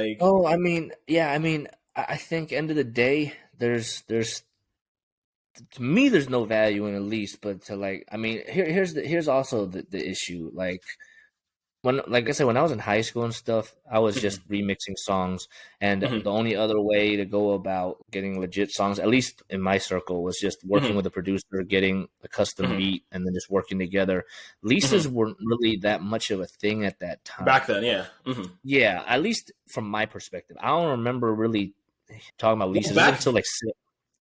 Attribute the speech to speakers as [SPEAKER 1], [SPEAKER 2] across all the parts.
[SPEAKER 1] Like,
[SPEAKER 2] Oh, I mean, yeah, I mean, I think end of the day, there's to me, there's no value in a lease, but to like, I mean, here's also the issue. Like I said, when I was in high school and stuff, I was
[SPEAKER 1] mhm,
[SPEAKER 2] just remixing songs, and
[SPEAKER 1] mhm,
[SPEAKER 2] the only other way to go about getting legit songs, at least in my circle, was just working
[SPEAKER 1] mhm,
[SPEAKER 2] with a producer, getting a custom
[SPEAKER 1] mhm,
[SPEAKER 2] beat, and then just working together. Leases
[SPEAKER 1] mhm.
[SPEAKER 2] weren't really that much of a thing at that
[SPEAKER 1] Back
[SPEAKER 2] time.
[SPEAKER 1] then, yeah.
[SPEAKER 2] Yeah, at least from my perspective, I don't remember really talking about
[SPEAKER 1] Well,
[SPEAKER 2] leases. It wasn't
[SPEAKER 1] back,
[SPEAKER 2] until like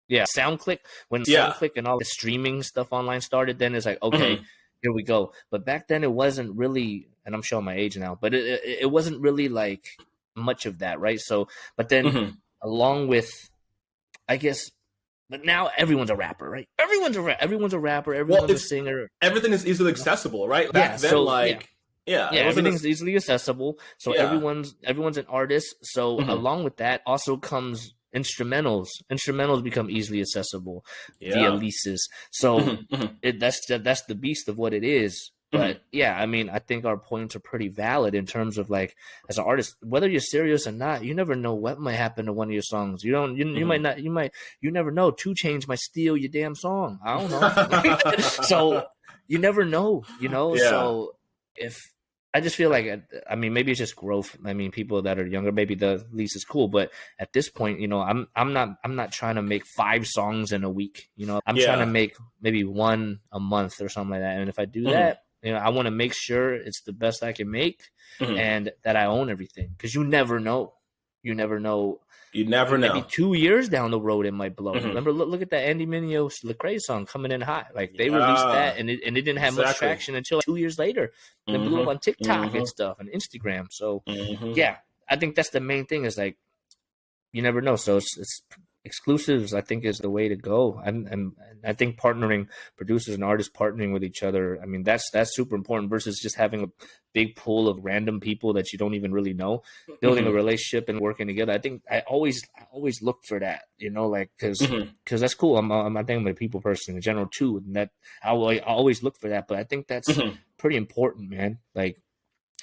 [SPEAKER 2] yeah, SoundClick, when
[SPEAKER 1] yeah.
[SPEAKER 2] SoundClick and all the streaming stuff online started, then it's like, okay,
[SPEAKER 1] Mhm,
[SPEAKER 2] here we go. But back then it wasn't really, and I'm showing my age now, but it wasn't really like much of that, right? So, but then
[SPEAKER 1] mhm.
[SPEAKER 2] along with, I guess, but now everyone's a rapper, right? Everyone's a rapper,
[SPEAKER 1] Well,
[SPEAKER 2] everyone's a
[SPEAKER 1] it's
[SPEAKER 2] singer.
[SPEAKER 1] everything is easily
[SPEAKER 2] You know?
[SPEAKER 1] accessible, right?
[SPEAKER 2] Yeah,
[SPEAKER 1] Back then,
[SPEAKER 2] so yeah,
[SPEAKER 1] like, yeah,
[SPEAKER 2] yeah,
[SPEAKER 1] it wasn't
[SPEAKER 2] everything's
[SPEAKER 1] as,
[SPEAKER 2] easily accessible, so
[SPEAKER 1] yeah.
[SPEAKER 2] everyone's an artist. So
[SPEAKER 1] Mhm,
[SPEAKER 2] along with that also comes instrumentals. Instrumentals become easily accessible via
[SPEAKER 1] yeah.
[SPEAKER 2] leases. So
[SPEAKER 1] Mhm, mhm,
[SPEAKER 2] that's the beast of what it is.
[SPEAKER 1] mhm,
[SPEAKER 2] But yeah, I mean, I think our points are pretty valid in terms of like, as an artist, whether you're serious or not, you never know what might happen to one of your songs. You don't, you might
[SPEAKER 1] mhm.
[SPEAKER 2] not, you never know. 2 Chainz might steal your damn song. I don't know. So you never know, you know.
[SPEAKER 1] Yeah.
[SPEAKER 2] So if I just feel like, I mean, maybe it's just growth. I mean, people that are younger, maybe the lease is cool, but at this point, you know, I'm not trying to make 5 songs in a week. You know, I'm trying to
[SPEAKER 1] Yeah.
[SPEAKER 2] make maybe one a month or something like that. And if I do
[SPEAKER 1] Mhm,
[SPEAKER 2] that, you know, I want to make sure it's the best I can make,
[SPEAKER 1] mhm.
[SPEAKER 2] and that I own everything, because you never know. You never know.
[SPEAKER 1] You never
[SPEAKER 2] Maybe
[SPEAKER 1] know.
[SPEAKER 2] 2 years down the road, it might blow.
[SPEAKER 1] Mhm.
[SPEAKER 2] Remember, look at that Andy Mineo Lecrae song, "Coming in Hot." Like, they released
[SPEAKER 1] Yeah,
[SPEAKER 2] that, and it didn't have much
[SPEAKER 1] exactly.
[SPEAKER 2] traction until like 2 years later, and it blew up
[SPEAKER 1] Mhm,
[SPEAKER 2] on TikTok and
[SPEAKER 1] mhm,
[SPEAKER 2] stuff and Instagram. So,
[SPEAKER 1] mhm.
[SPEAKER 2] yeah, I think that's the main thing. Is like, you never know. So it's exclusives, I think, is the way to go. And I think partnering, producers and artists partnering with each other, I mean, that's super important, versus just having a big pool of random people that you don't even really know, building a
[SPEAKER 1] Mhm,
[SPEAKER 2] relationship and working together. I think I always look for that, you know, like,
[SPEAKER 1] mhm.
[SPEAKER 2] because that's cool. I think I'm a people person in general too, and that I always look for that. But I think that's
[SPEAKER 1] Mhm.
[SPEAKER 2] pretty important, man. Like,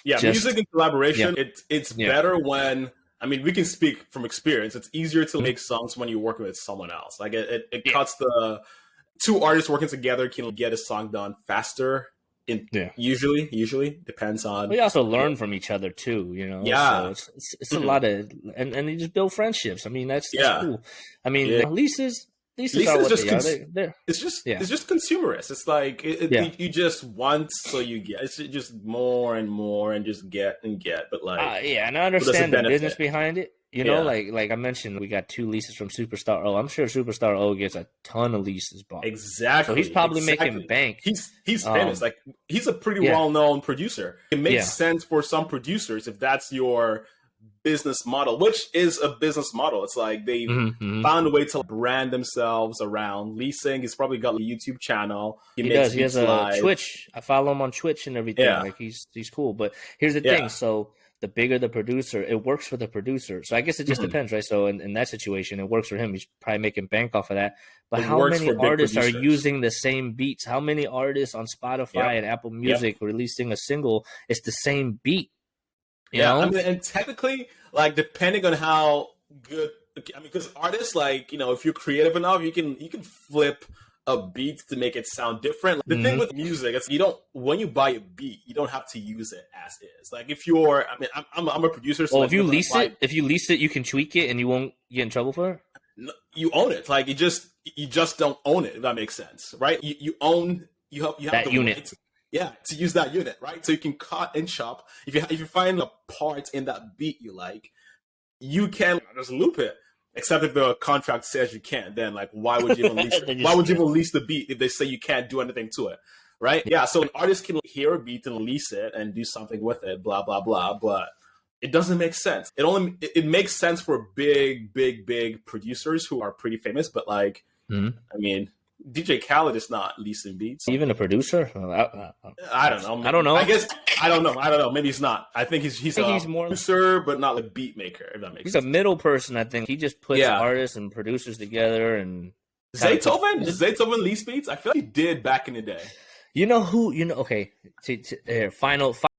[SPEAKER 1] Yeah, music
[SPEAKER 2] just
[SPEAKER 1] and
[SPEAKER 2] yeah,
[SPEAKER 1] collaboration, it's
[SPEAKER 2] yeah,
[SPEAKER 1] better when, I mean, we can speak from experience. It's easier to
[SPEAKER 2] mhm,
[SPEAKER 1] make songs when you're working with someone else. Like it
[SPEAKER 2] yeah,
[SPEAKER 1] cuts the two artists working together can get a song done faster. In
[SPEAKER 2] yeah.
[SPEAKER 1] usually depends on
[SPEAKER 2] We also
[SPEAKER 1] the,
[SPEAKER 2] learn from each other too, you know. So
[SPEAKER 1] yeah.
[SPEAKER 2] it's a
[SPEAKER 1] Mhm.
[SPEAKER 2] lot of, and you just build friendships. I mean, that's
[SPEAKER 1] Yeah.
[SPEAKER 2] cool. I mean,
[SPEAKER 1] Yeah.
[SPEAKER 2] the leases are
[SPEAKER 1] Lisa is
[SPEAKER 2] what
[SPEAKER 1] just
[SPEAKER 2] they are. They're yeah,
[SPEAKER 1] it's just consumerist. It's like
[SPEAKER 2] yeah.
[SPEAKER 1] you just want, so you get, it's just more and more and just get and get, but like,
[SPEAKER 2] Yeah, and I
[SPEAKER 1] what does it
[SPEAKER 2] understand the business
[SPEAKER 1] benefit?
[SPEAKER 2] behind it. You know,
[SPEAKER 1] Yeah,
[SPEAKER 2] like I mentioned, we got 2 leases from Superstar O. I'm sure Superstar O gets a ton of leases bought, so he's
[SPEAKER 1] exactly,
[SPEAKER 2] probably making
[SPEAKER 1] exactly.
[SPEAKER 2] bank.
[SPEAKER 1] He's famous.
[SPEAKER 2] Um,
[SPEAKER 1] Like, he's a pretty
[SPEAKER 2] yeah,
[SPEAKER 1] well known producer. It makes
[SPEAKER 2] yeah.
[SPEAKER 1] sense for some producers if that's your business model, which is a business model. It's like they've
[SPEAKER 2] Hmm, hmm.
[SPEAKER 1] found a way to brand themselves around leasing. He's probably got a YouTube channel. He
[SPEAKER 2] He
[SPEAKER 1] makes
[SPEAKER 2] does. He has
[SPEAKER 1] beats
[SPEAKER 2] a
[SPEAKER 1] live.
[SPEAKER 2] Twitch. I follow him on Twitch and everything.
[SPEAKER 1] Yeah,
[SPEAKER 2] Like, he's cool. But here's the thing.
[SPEAKER 1] yeah.
[SPEAKER 2] So the bigger the producer, it works for the producer. So I guess it just
[SPEAKER 1] Mhm.
[SPEAKER 2] depends, right? So in that situation, it works for him. He's probably making bank off of that. But
[SPEAKER 1] It
[SPEAKER 2] how
[SPEAKER 1] works
[SPEAKER 2] many
[SPEAKER 1] for big
[SPEAKER 2] artists are
[SPEAKER 1] producers.
[SPEAKER 2] using the same beats? How many artists on Spotify
[SPEAKER 1] Yep.
[SPEAKER 2] and Apple
[SPEAKER 1] Yep.
[SPEAKER 2] Music releasing a single? It's the same beat, you
[SPEAKER 1] Yeah. I
[SPEAKER 2] know?
[SPEAKER 1] mean, and technically, like, depending on how good, I mean, because artists, like, if you're creative enough, you can flip a beat to make it sound different. The thing
[SPEAKER 2] Hmm.
[SPEAKER 1] with music, it's, you don't, when you buy a beat, you don't have to use it as is. Like, if you're, I mean, I'm a producer, so
[SPEAKER 2] Well,
[SPEAKER 1] like whenever I buy,
[SPEAKER 2] if you lease it, you can tweak it and you won't get in trouble for it.
[SPEAKER 1] you own it. Like, you just don't own it. If that makes sense, right? You own, you have
[SPEAKER 2] That
[SPEAKER 1] the
[SPEAKER 2] unit.
[SPEAKER 1] right, yeah, to use that unit, right? So you can cut and chop. If you find a part in that beat you like, you can just loop it. Except if the contract says you can't, then like, why would you even lease it?
[SPEAKER 2] They
[SPEAKER 1] Why
[SPEAKER 2] just
[SPEAKER 1] would you
[SPEAKER 2] yeah.
[SPEAKER 1] even lease the beat if they say you can't do anything to it? Right? Yeah. So an artist can hear a beat and lease it and do something with it, blah blah blah. But it doesn't make sense. It makes sense for big producers who are pretty famous. But like,
[SPEAKER 2] Mhm.
[SPEAKER 1] I mean, DJ Khaled is not leasing beats.
[SPEAKER 2] Even a producer.
[SPEAKER 1] I don't know.
[SPEAKER 2] I don't know.
[SPEAKER 1] I guess I don't know. I don't know. Maybe he's not. I think he's
[SPEAKER 2] I think
[SPEAKER 1] a
[SPEAKER 2] he's more.
[SPEAKER 1] producer, but not like beat maker. If that makes
[SPEAKER 2] He's a
[SPEAKER 1] sense.
[SPEAKER 2] middle person. I think he just puts
[SPEAKER 1] Yeah.
[SPEAKER 2] artists and producers together and kind of puts.
[SPEAKER 1] Zaytoven? Does Zaytoven lease beats? I feel like he did back in the day.
[SPEAKER 2] You know who? You know. Okay. Final.